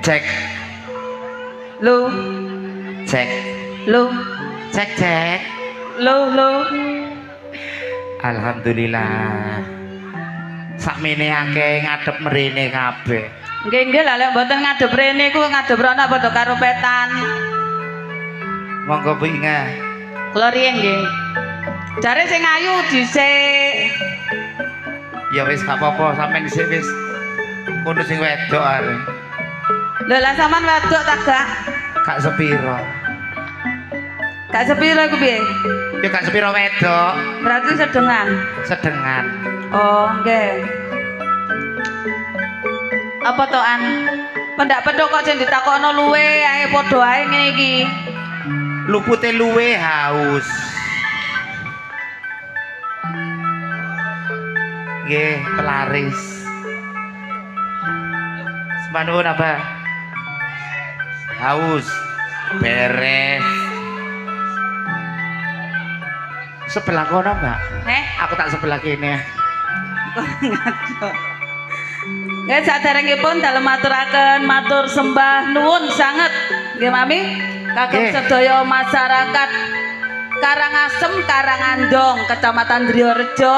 Cek. Lu. Cek. Lu. Cek cek. Lu. Alhamdulillah. Sakmene akeh ngadep mrene kabeh. Nggih lah lek mboten ngadep rene ku ngadep rono padha karo petan. Monggo pinga. Kula riyen nggih. Jare sing ayu dhisik. Ya wis gak apa-apa sampean dhisik wis. Kono sing wedok are. Lho lah sampean wedok ta gak? Gak sepiro. Gak sepiro iku piye? Ya gak sepiro wedok. Berarti sedengan. Sedengan. Oh, nggih. Apa toan? Pendak pedhok kok jeneng ditakokno luwe ae padha ae ngene iki. Lupute luwe haus. Nggih, pelaris. Semanun apa? Haus. Beres. Sebelah kono, Mbak. Aku tak sebelah kene. Ya saderengipun dalem maturaken matur sembah nuwun sanget nggih Mami kagem sedaya masyarakat Karangasem Karangandong Kecamatan Driyorejo.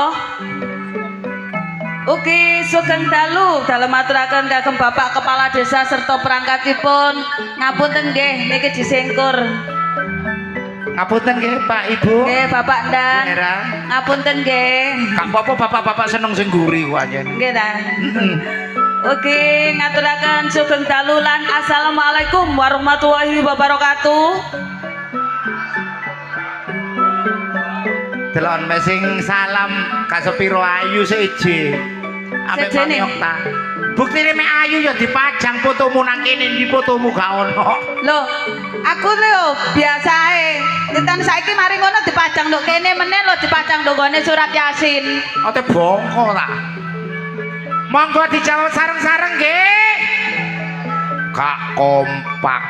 Ugi sugeng dalu dalem maturaken kagem Bapak Kepala Desa serta perangkatipun. Ngapunten nggih niki disengkur. Ngapunten nggih Pak Ibu. Nggih Bapak Ndan. Ngapunten nggih. Gak apa-apa bapak-bapak seneng sing guri kok anjen. Nggih ta. Oke, ngaturaken sugeng dalu lan assalamualaikum warahmatullahi wabarakatuh. Delon mesing salam kasepiro ayu seje. Ambek Mami Okta. Buktine mek ayu ya dipajang fotomu nang kene di fotomu gak ono. Loh, aku lho biasae. Tetan saiki mari ngono dipajang nduk kene meneh lho dipajang nduk gone surat Yasin. Ote bongko ta. Monggo dijawab sareng-sareng nggih. Gak kompak.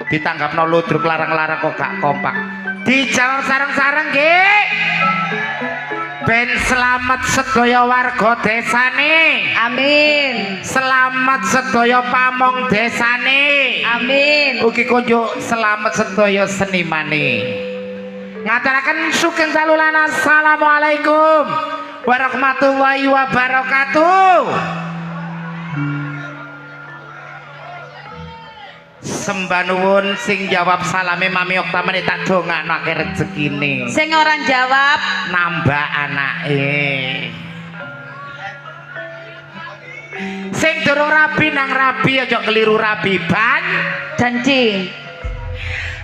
Ditanggapno ludruk larang-larang kok gak kompak. Dijawab sareng-sareng nggih. Ben selamat sedaya warga desane. Amin. Selamat sedaya pamong desane. Amin. Ugi konjuk selamat sedaya senimane. Ngaturaken sugeng dalu lan assalamualaikum warahmatullahi wabarakatuh. Sembah nuwun sing jawab salame Mami Okta meneh tak dongakake rezekine. Sing ora jawab nambah anake. Sing durung rabi nang rabi aja keliru rabi ban janji.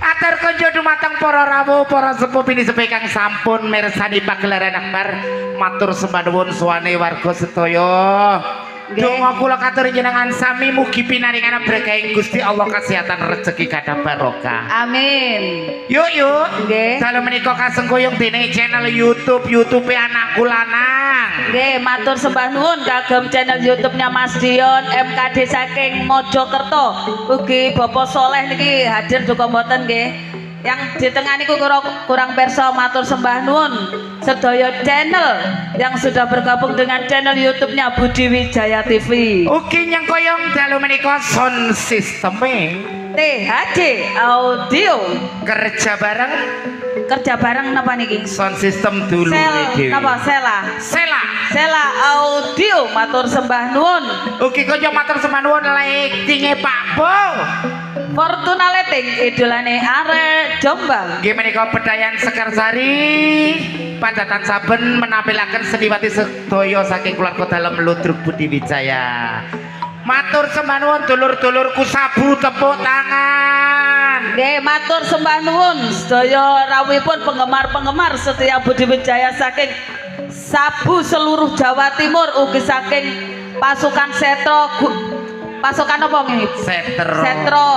Atur kunjuk dumateng para rawuh, para sepuh bini sepuh kang sampun mirsani pagelaran akbar. Matur sembah nuwun suwane warga sedaya. Donga kula katur jenengan sami mugi pinaringan berkah Gusti Allah kesehatan rezeki kathah barokah. Amin. Yuk. Nggih. Dalu menika kasengkuyung dene channel YouTube Anakku Lanang. Nggih, matur sembah nuwun kagem channel YouTube-nya Mas Dion MKD saking Mojokerto. Ugi Bapak Soleh niki hadir duka mboten nggih. Yang di tengah niku kurang perso matur sembah nuwun sedaya channel yang sudah bergabung dengan channel YouTube-nya Budi Wijaya TV. Ugi nyengkoyong dalu menika sound system-e THD Audio kerja bareng napa niki? Sound system dulu iki. Napa Sela Audio matur sembah nuwun. Ugi konco matur sembah nuwun lighting-e Pak Bo. Fortuna Lighting idolane arek Jombang. Nggih menika Bedayan Sekarsari Pancatan saben menampilaken seniwati sedaya saking keluarga dalem ludruk Budi Wijaya. Matur sembah nuwun dulur-dulurku sabu tepuk tangan. Nggih matur sembah nuwun sedaya rawuhipun penggemar-penggemar setia Budi Wijaya saking sabu seluruh Jawa Timur ugi saking pasukan pasukan apa nggih? Setro.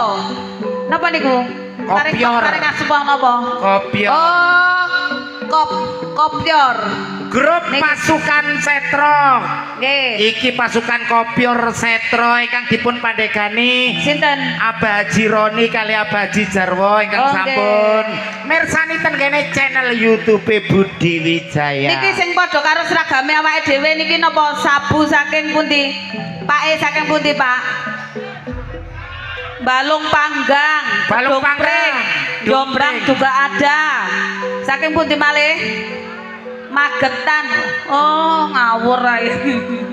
Napa niku? Tarik asupang napa? Kopior. Oh, Kopior. Grup pasukan Setro. Nggih. Iki pasukan Kopior Setro ingkang dipun pandegani sinten? Abah Haji Roni kali Abah Haji Jarwo ingkang sampun mirsani ten kene channel YouTube Budi Wijaya. Niki sing padha karo seragame awake dhewe niki napa sabu saking pundi? Pake saking pundi, Pak? balung panggang, Balung panggang, jombrang dumbreng. juga ada. Saking pundi malih? Magetan. Oh, ngawur ae.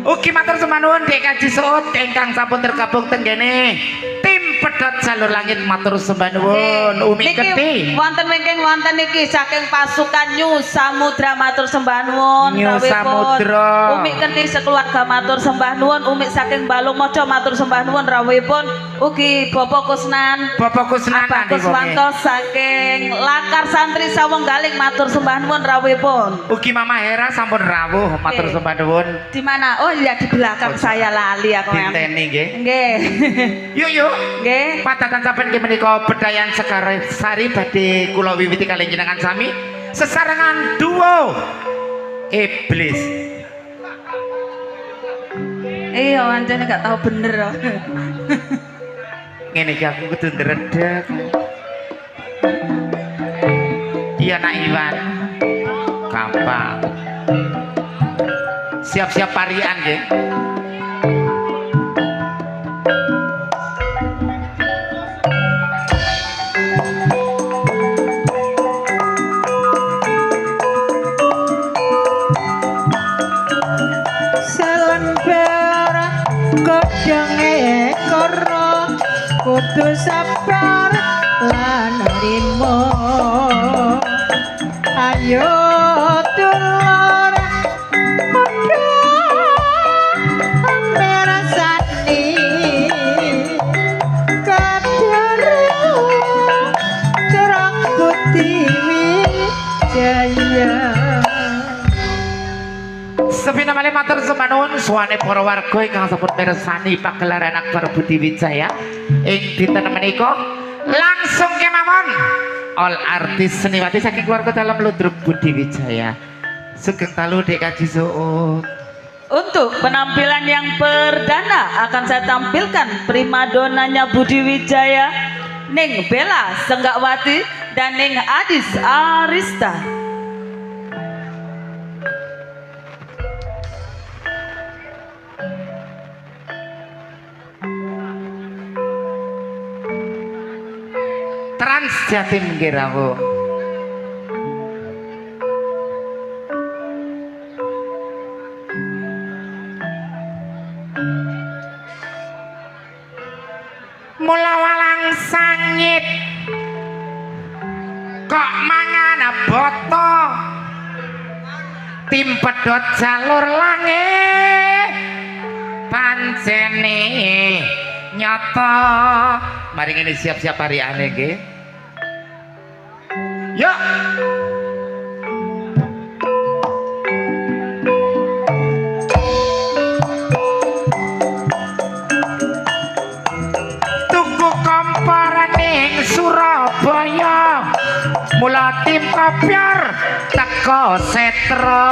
Ugi matur sembah nuwun Dek Kaji Suut ingkang sampun tergabung teng kene. Tim Pedhot Jalur Langit matur sembah nuwun. Umi Niki Keti. wonten wingking wonten niki saking pasukan New Samudra matur sembah nuwun. New Rawuhipun. Samudra. Umi Keti sekeluarga matur sembah nuwun. Umi saking Balung Moco matur sembah nuwun rawuhipun. Ugi Bapak Kusnan. Bapak Kusnan Abah nandi Kuswanto saking Lakar Santri Sawenggaling matur sembah nuwun rawuhipun. Ugi Mama Hera sampun rawuh matur Oke. sembah nuwun. Di mana? Oh iya di belakang saya lali aku yang. Dinteni nggih. Nggih. Yuk. Nggih. Patakan sampeyan ki menika Bedayan Sari badhe kula wiwiti kalih jenengan sami sesarengan duo iblis. Iya, ancene gak tahu bener. Ngene iki aku kudu ndredeg. Iya nak Iwan. Gampang. Siap-siap parian nggih. Selembar kodonge karo kudu sabar lan rimo ayo dulur padha ambersani kadaro terang kutiwi jaya. Sepina malih matur sembah nuwun suwane para warga ingkang sampun mirsani pagelaran Akbar Budi Wijaya ing dinten menika langsung kemawon all artis seniwati saking keluarga dalam Ludruk Budi Wijaya. Sugeng dalu Dek Kaji Suut. Untuk penampilan yang perdana akan saya tampilkan primadonanya Budi Wijaya, Ning Bella Senggawati dan Ning Adis Arista. Trans Jatim nggih rawuh. Mula walang sangit kok mangan boto tim Pedhot Jalur Langit pancene nyata. Mari ngene siap-siap hariane nggih. Yuk. Tuku kompor ning Surabaya. Mula tim kopior teko Setra.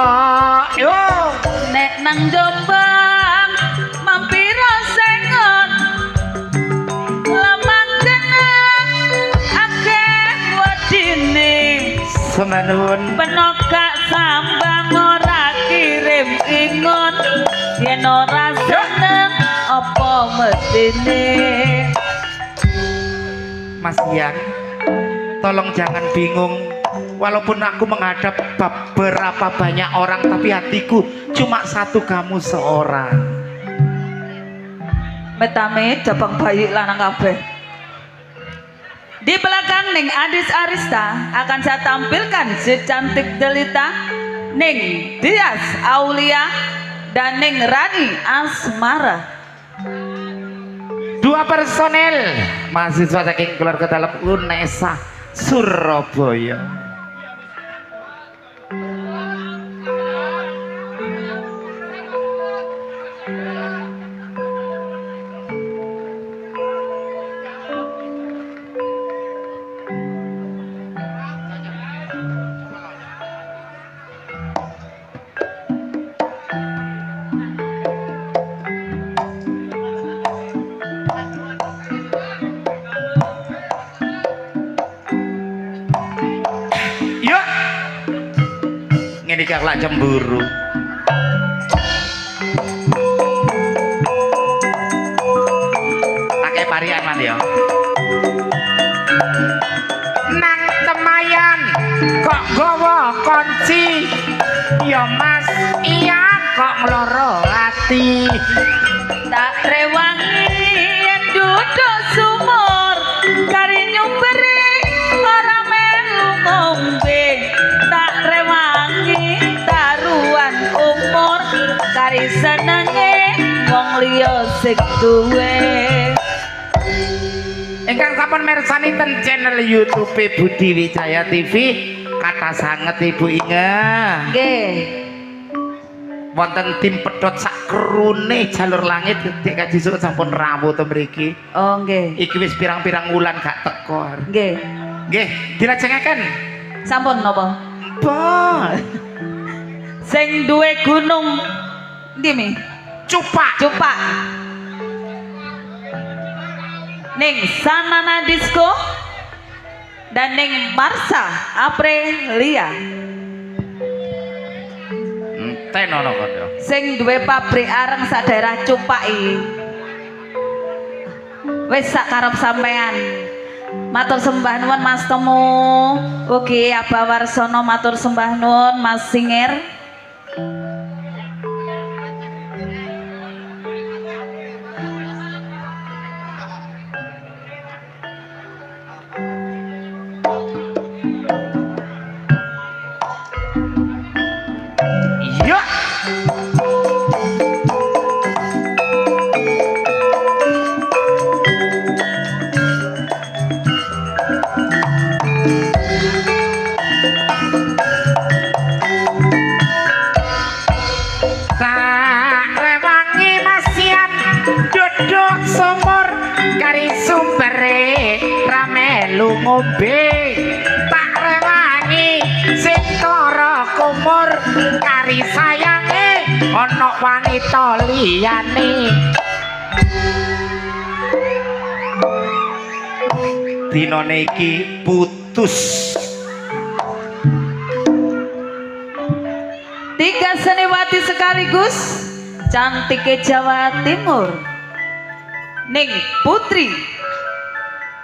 Yuk. Nek nang Jombang mampira sengon lemang genang akeh wedine Semanun. penokak sambang ora kirim ingon yen ora seneng apa medine. Mas Ian, tolong jangan bingung. Walaupun aku menghadap beberapa banyak orang, tapi hatiku cuma satu, kamu seorang. Metame jabang bayi lanang kabeh. Di belakang Ning Adis Arista akan saya tampilkan si cantik Delita, Ning Dias Aulia dan Ning Rani Asmara. Dua personel mahasiswa saking keluarga dalam UNESA Surabaya. Yuk, ngene iki lak cemburu. Pakai parian man ya. kok gawa kunci ya Mas iya kok ngloro ati tak rewangi yen duduk sumur kari nyumberi ora melu ngombe tak rewangi taruhan umur kari senenge wong liya sing duwe. Ingkang sampun mirsani ten channel YouTube Budi Wijaya TV kata sanget Ibu Inga. Nggih. Wonten tim pedhot sak krune jalur langit Dik Kaji Suk sampun rawuh to mriki. Oh nggih. Iki wis pirang-pirang wulan gak teko. Nggih. Nggih, dilajengaken. Sampun napa? Bah, Sing duwe gunung ndi Mi? cupak. Cupak. Ning Sanana Disco dan ning Marsa Aprilia. Enten ono kono. Sing duwe pabrik areng sak daerah Cupak iki. Wis sak karep sampean. Matur sembah nuwun Mas Temu. Ugi Abah Warsono matur sembah nuwun Mas Singer. Iya. Tak rewangi masian duduk sumur kari sumbere ramelu ngombe tak rewangi sing tara kumur kari sayange ana wanita liyane dinane iki putus. Tiga seniwati sekaligus cantiknya Jawa Timur ning Putri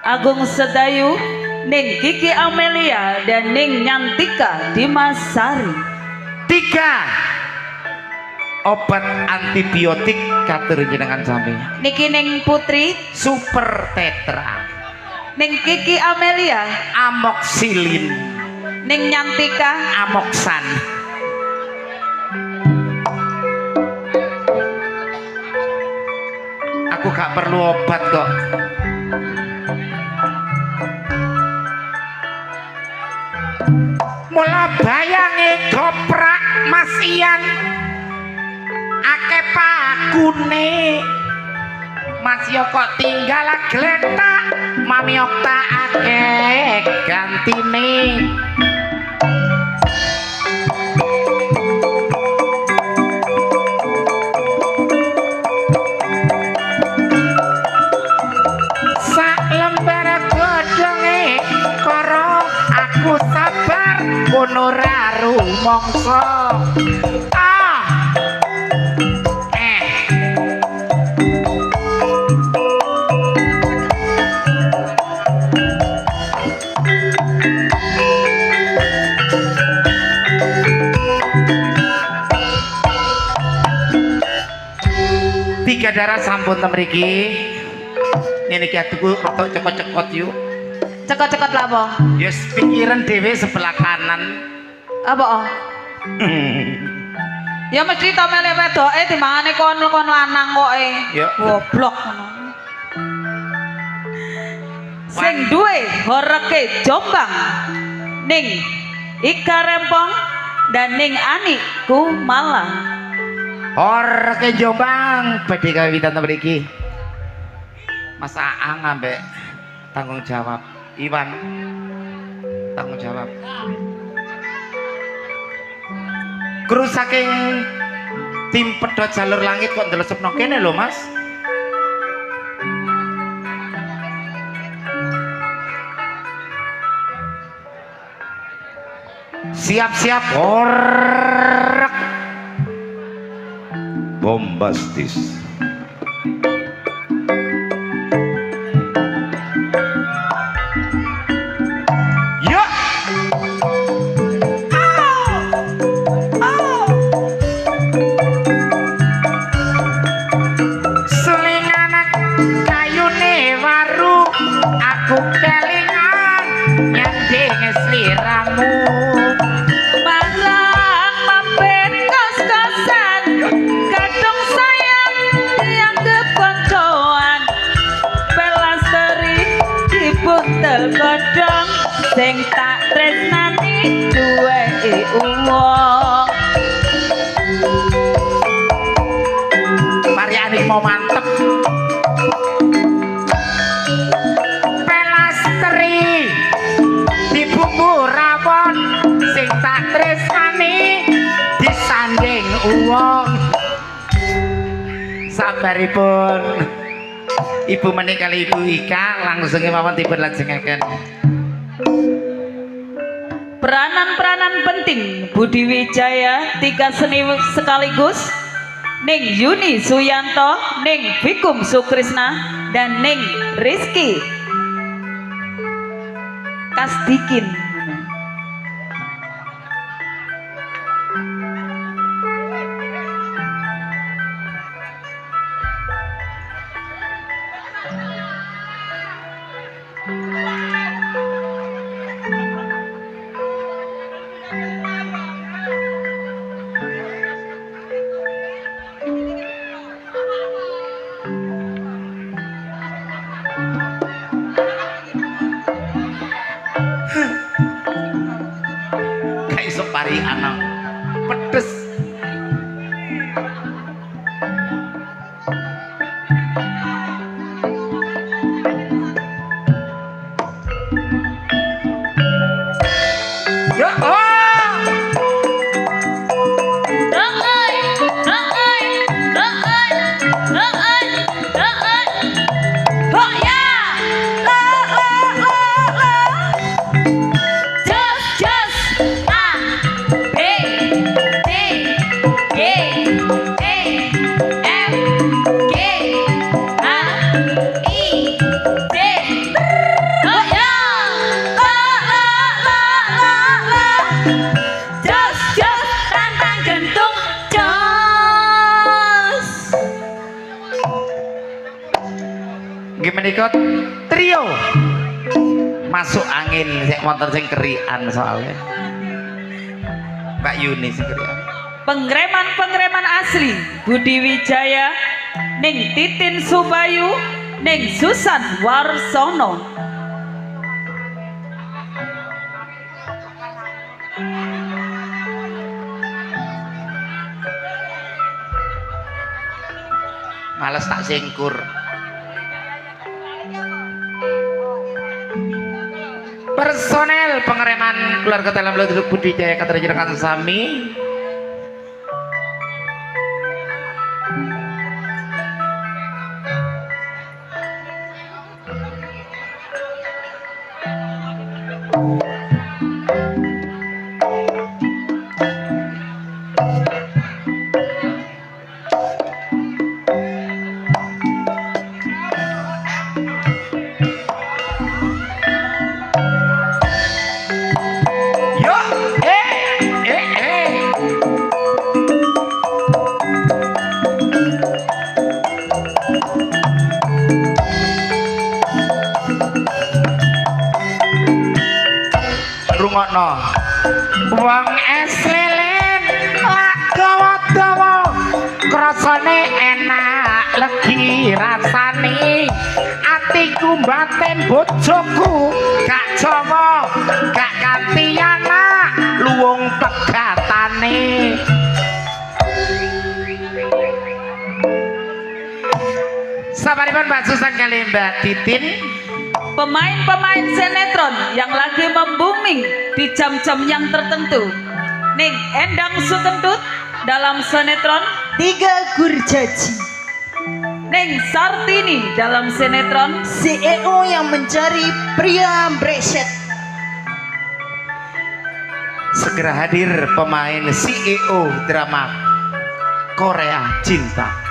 Agung Sedayu ning Kiki Amelia dan ning Nyantika Dimasari. 3 obat antibiotik katur jenengan sami Niki ning Putri, super tetra ning Kiki Amelia, amoxilin ning Nyantika. amoksan. Aku gak perlu obat kok. Mula bayange goprak Mas Ian akeh pakune Mas yo kok tinggal gletak Mami Okta akeh gantine. Sak lembar godhonge karo aku sabar ngono ra rumangsa. Tiga darah sampun temriki. Ini ki atuku rotok cekot-cekot yuk. Cekot-cekot lah apa? Yes, pikiran dewe sebelah kanan. Apa? Oh? Ya mesti to mele wedoke dimangane kon lanang koke. Ya. Goblok ngono. Sing duwe horeke Jombang ning Ika Rempong dan ning Ani ku Malang. Horeke Jombang badhe kawitan mriki. Mas Aang ambek tanggung jawab. Iwan tanggung jawab. Kru saking tim pedhot jalur langit kok ndelesepno kene lho Mas. Siap-siap horek bombastis. Yuk sliramu Malang mampir kos-kosan kadung sayang dianggep koncoan pelasteri dibuntel godhong sing tak tresnani duweke uwong Mariani mau mantep pelasteri di bumbu rawon sing tak tresnani disanding uwong sabaripun Ibu menikah Ibu Ika langsung mawon dipun lajengaken peranan-peranan penting Budi Wijaya 3 seni sekaligus Ning Yuni Suyanto, Ning Vikum Sukrisna, dan Ning Rizky Kasdikin. gak iso pari anak pedes ya gimana ikut trio masuk angin sik motor sing kerian soalnya Mbak Yuni sing kerian Pengreman-pengreman asli Budi Wijaya, Ning Titin Subayu, Ning Susan Warsono. males tak singkur personel pengereman keluarga dalam Lodruk Budi Jaya Katerjerakan Sami rungokno wong es lilin dawa-dawa krasane enak legi rasane atiku batin bojoku gak Jawa gak kanthi anak luwung pegatane sabaripun Mbak Susan kali Mbak Titin Pemain-pemain sinetron yang lagi membuming di jam-jam yang tertentu. Ning Endang Sukentut dalam sinetron Tiga Kurcaci, Ning Sartini dalam sinetron CEO yang mencari pria breset. segera hadir pemain CEO drama Korea Cinta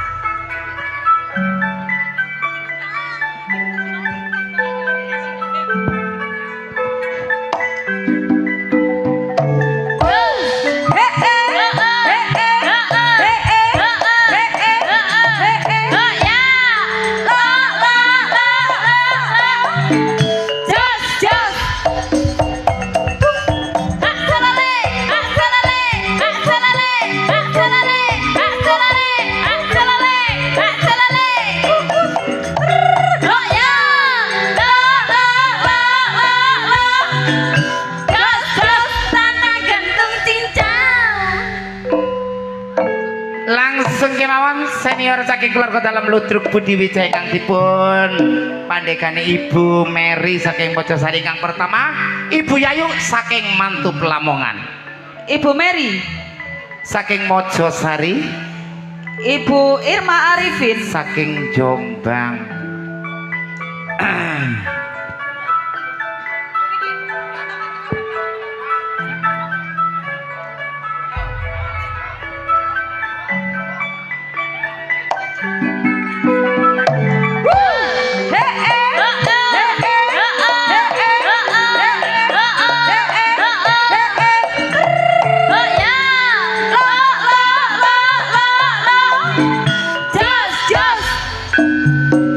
senior saking keluarga dalam Ludruk Budi Wijaya kang dipun pandegani Ibu Mary saking Mojosari kang pertama, Ibu Yayu saking Mantu Pelamongan, Ibu Mary, saking Mojosari, Ibu Irma Arifin, saking Jombang.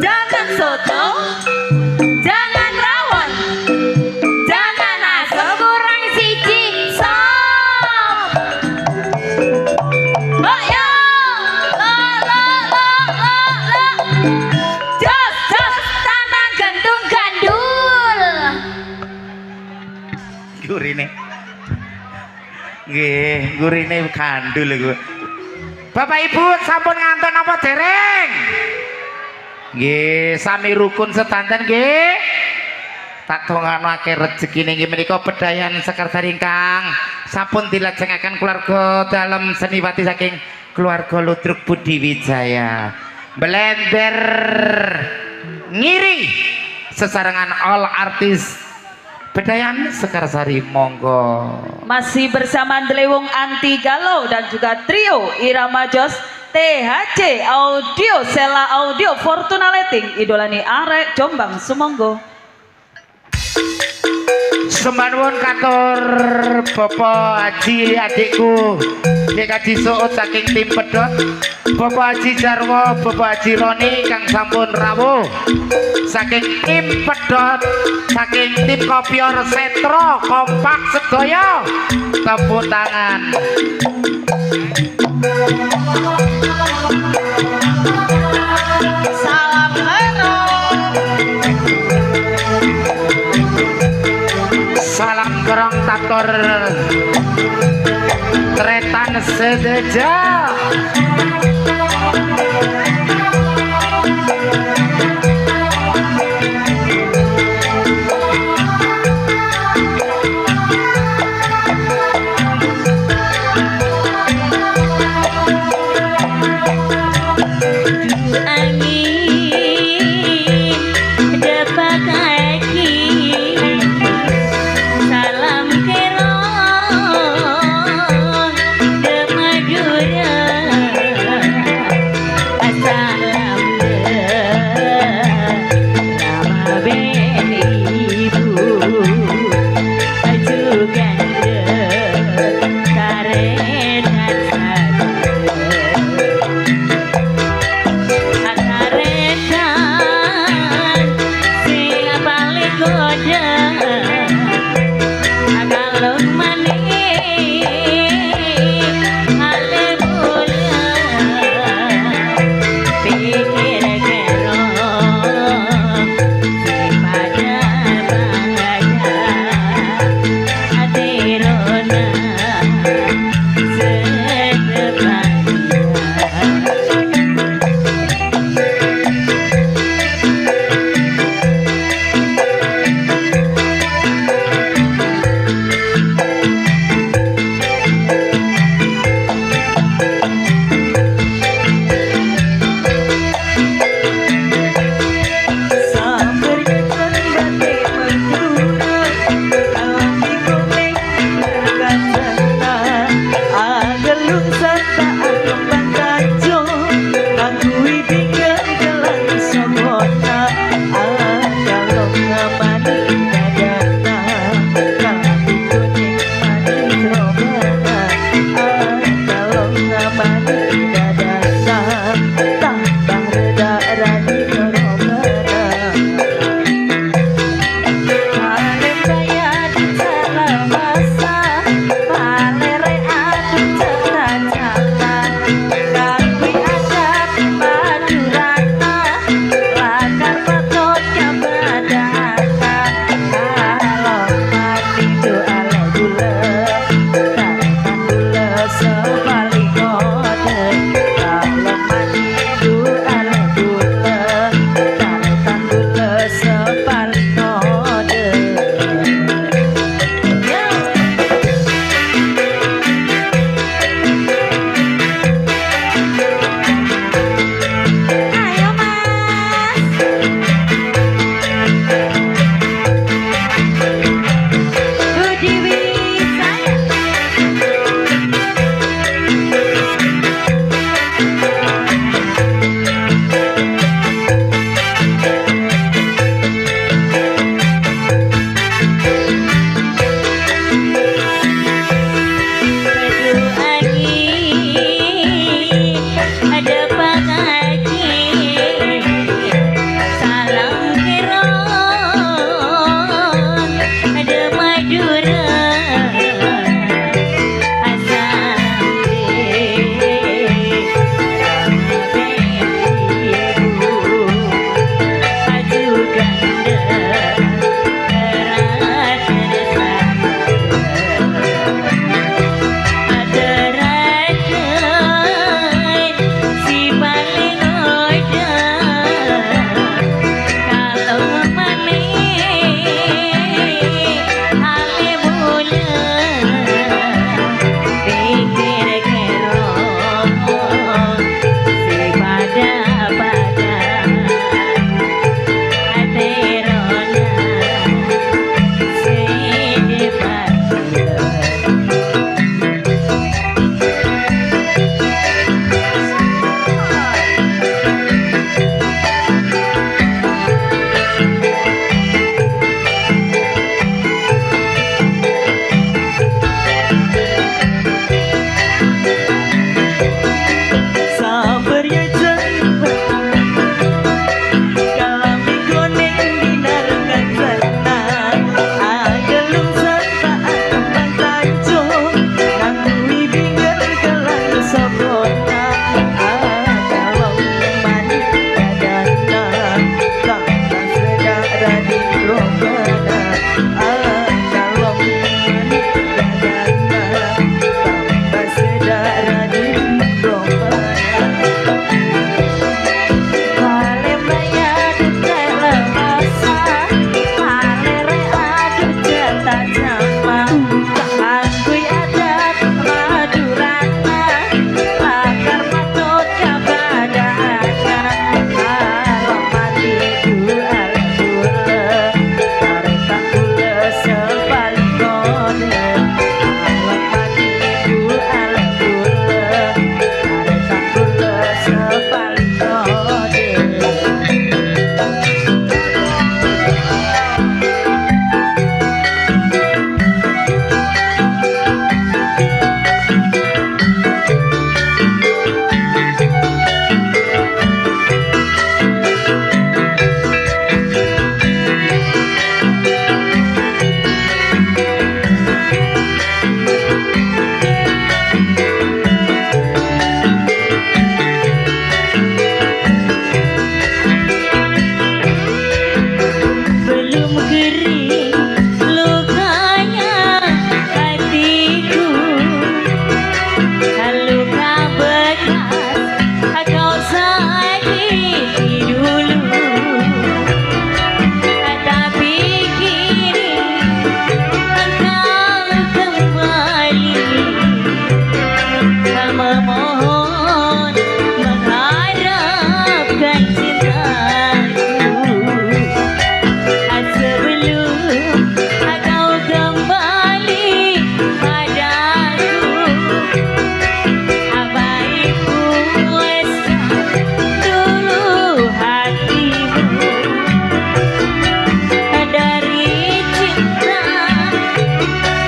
Jangan soto, jangan rawon, jangan asam, kurang siji sop. Oh ya, jos tanah gantung gandul. Gurine. Nggih, gurine gandul iku. Bapak Ibu sampun nganton apa dereng? Nggih, sami rukun sedanten nggih. Tak donganake rezekine nggih menika bedayan sekretari ingkang sampun dilajengaken keluarga dalam seniwati saking keluarga Ludruk Budi Wijaya. Blender ngiri sesarengan all artis bedayan Sekarsari monggo. Masih bersama Delewung Anti Galau dan juga trio Irama Jos THC Audio Sela Audio Fortuna Letting idolani arek Jombang sumonggo. Sembanuwun katur Bapak Haji adikku Dek Haji Suut saking tim pedot, Bapak Haji Jarwo, Bapak Haji Roni kang sampun rawuh saking tim pedot, saking tim Kopior Setro kompak sedaya tepuk tangan. Salam hero. Salam gerong tatur tretan sedeja. tak sama Angkui adat Madurana Lakar matut kabadana Alam mati ku alkula Tarekan kula sepaling kode Alam mati ku alkula Tarekan kula sepaling kode Belum kering lukanya hatiku Luka bekas kau sakiti dulu Tapi kini kau kembali Memohon mengharapkan cintaku Sebelum kau kembali padaku Baik puaskan dulu hatimu Dari cinta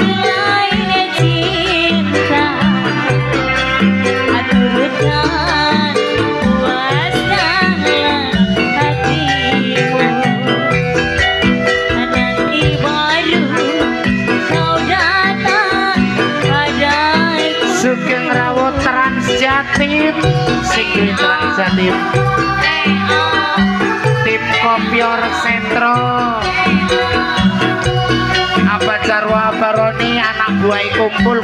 lain cinta Turutkan puaskanlah hatimu Nanti baru kau datang padaku Sugeng rawuh Transjatim Sing Transjatim Tim Kopior Sentro Abad Jarwa Baroni anak buah kumpul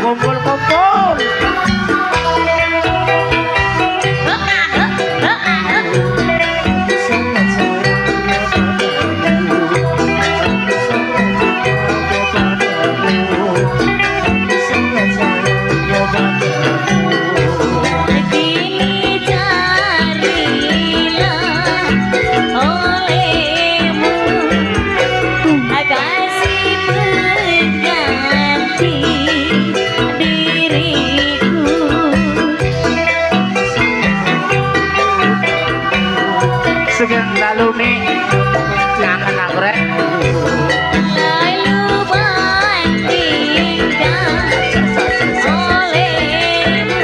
Kini carilah olehmu kasih pengganti diriku Sugeng dalu nih Jangan aku rek Lalu bandingkan olehmu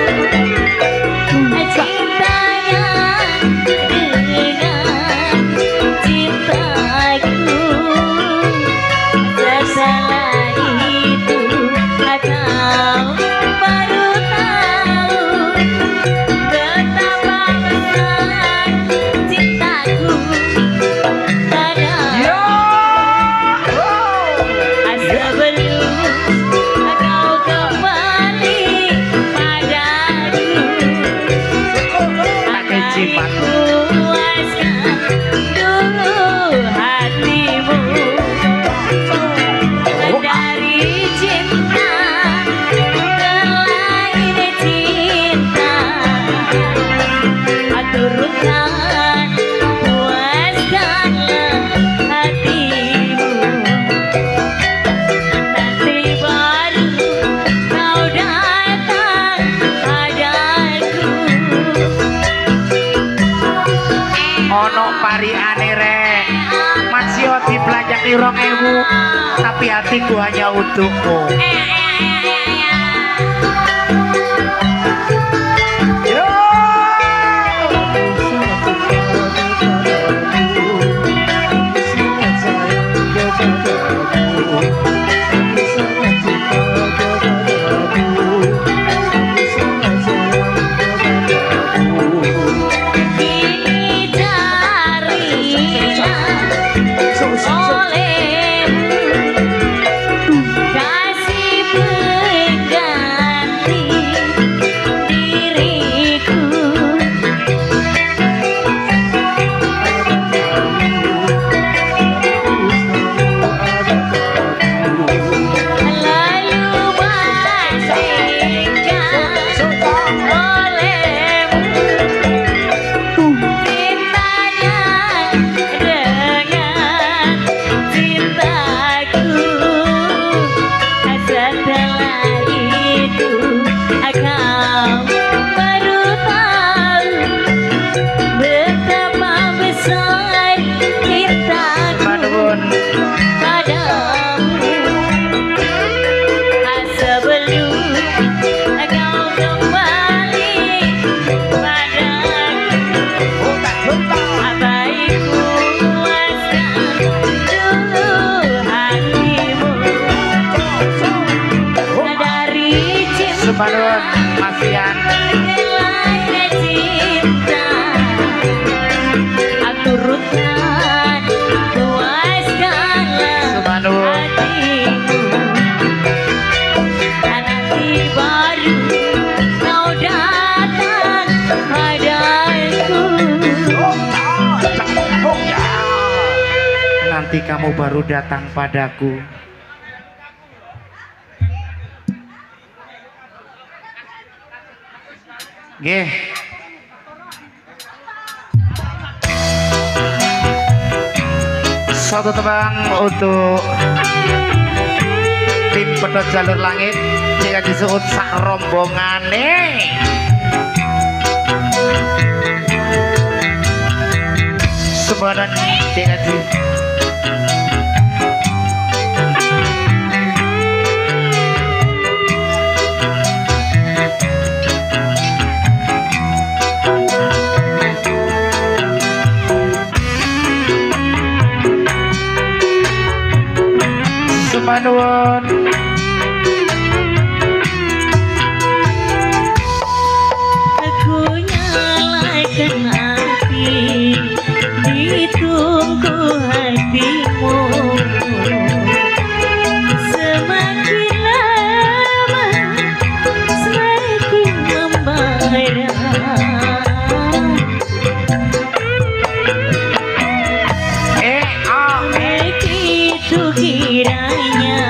cintanya dengan cintaku Sesalah itu kau baru tahu Betapa besar cintaku padamu Sebelum kau kembali padaku Pakai jimat. Puaskan dulu hatimu Dari cinta ke lain cinta Turutkan puaskanlah hatimu Nanti baru kau datang padaku Ono pari ane rek Masih dipelajak di 2000 Tapi hatiku hanya untukmu Yo! Kini carilah olehmu kasih Sepadon Mas Ian. Sepadon nanti kamu baru datang padaku. Nggih. Satu tebang untuk tim Pedhot Jalur Langit jika disebut sak rombongane. Sebadan dengan Sepanuan aku nyalakan api di tungku hatimu, semakin lama semakin membara. Begitu kiranya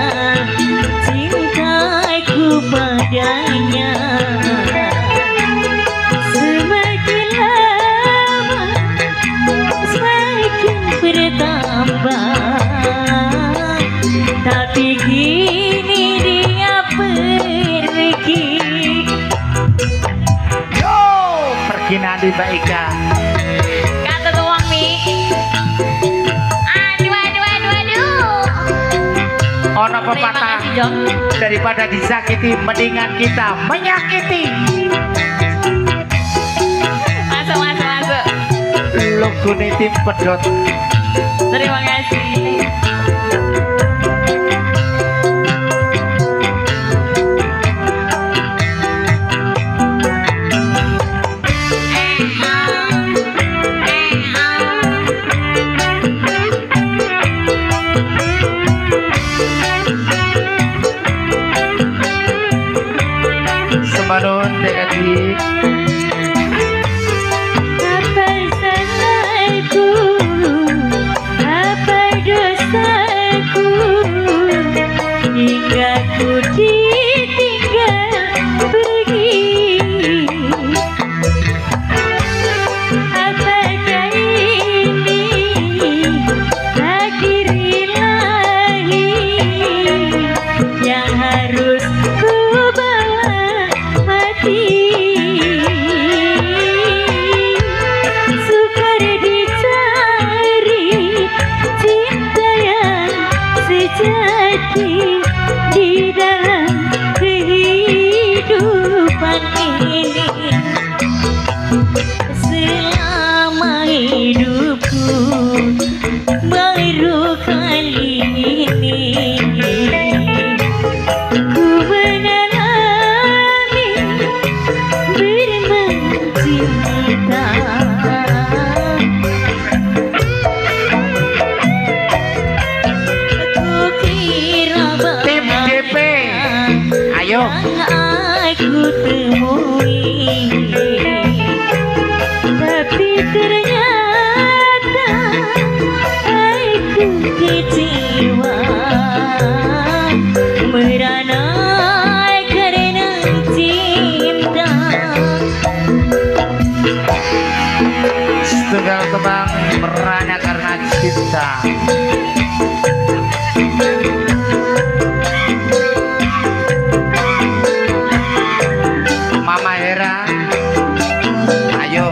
cintaku padanya semakin lama semakin bertambah, tapi kini dia pergi. yo pergi nanti Mbak Ika. Kata tuang mi. Ono pepatah daripada disakiti mendingan kita menyakiti. Masuk. Logo tim Pedhot. Terima kasih. Sepanuan dengan di Apa salahku, apa dosaku, hingga ku ditinggal pergi. Apakah ini takdir ilahi yang harus ku bawa mati? Sukar dicari cinta yang sejati di dalam kehidupan ini. Selama hidupku baru kali ini ku mengalami bermencinta. Ku kira tim DP. Ayo. aku temui, tapi ternyata aku kecewa, merana karena cinta. Setunggal tebang merana karena cinta. Mama Hera, ayo.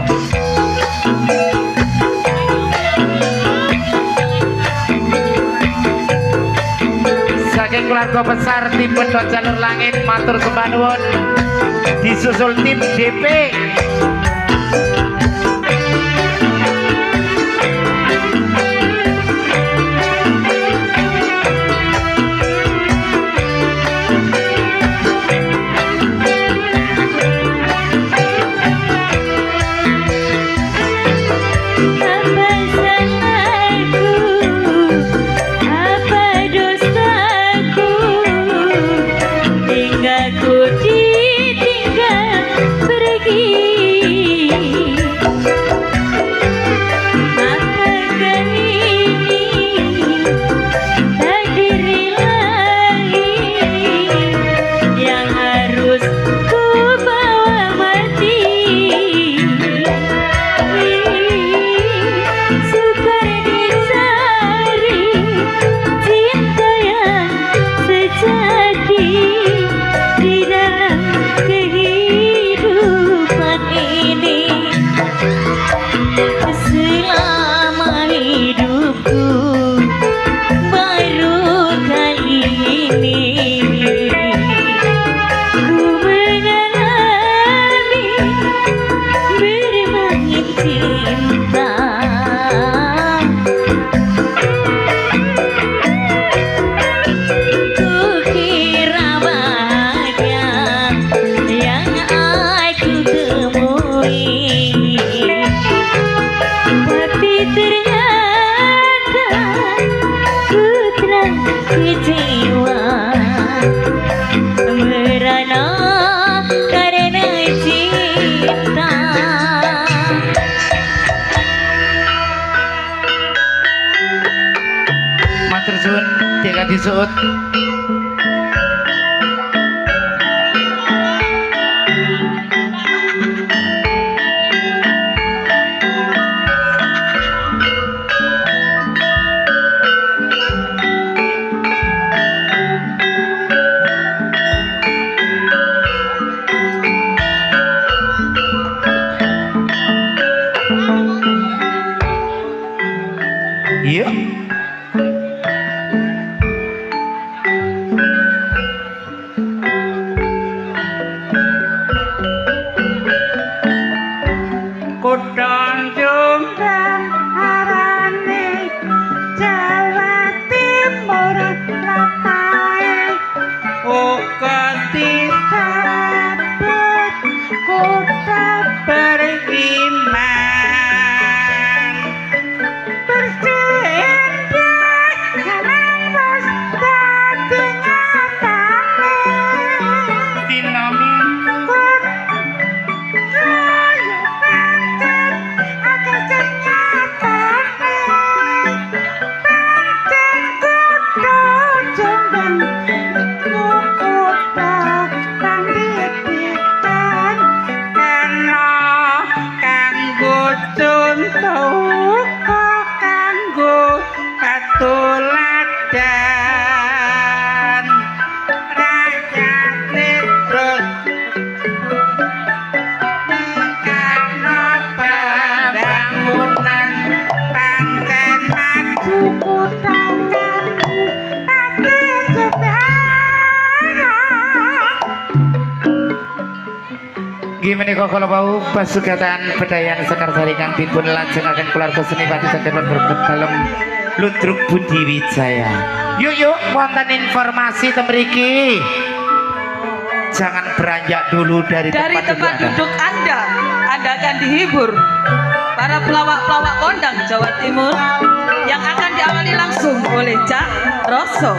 Saking keluarga besar tim Pedhot Jalur Langit matur sembah nuwun, disusul tim DP. suut. Iya. Kudon Jombang arane Jawa Timur latae uga disebut kota beriman bersindah jalan bos dadi nyatane Dinamik Tuladan rakyat terus pembangunan pancen maju kutangan tapi gimana kok kalau bau pasugatan pedayan sekar saringan dipun lajeng akan keluarga seni pati saking berket dalam Ludruk Budi Wijaya. Yuk wonten informasi temriki. Jangan beranjak dulu dari tempat duduk Anda akan dihibur para pelawak-pelawak kondang Jawa Timur yang akan diawali langsung oleh Cak Roso.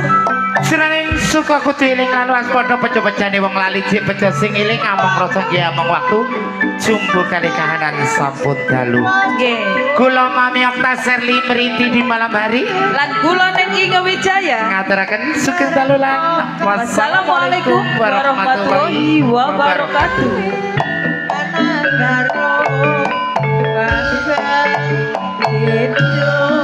Siraning suka kudu iling lan waspada peco-pecane wong lali jek peco sing iling among rasa nggih among waktu jumbo kali kahanan sampun dalu. Nggih. Kula Mami Okta Serli merinti di malam hari Lan kula ning Inge Wijaya. ngaturaken sugeng dalu lan Wassalamualaikum warahmatullahi wabarakatuh. Anak karo bangsa hidup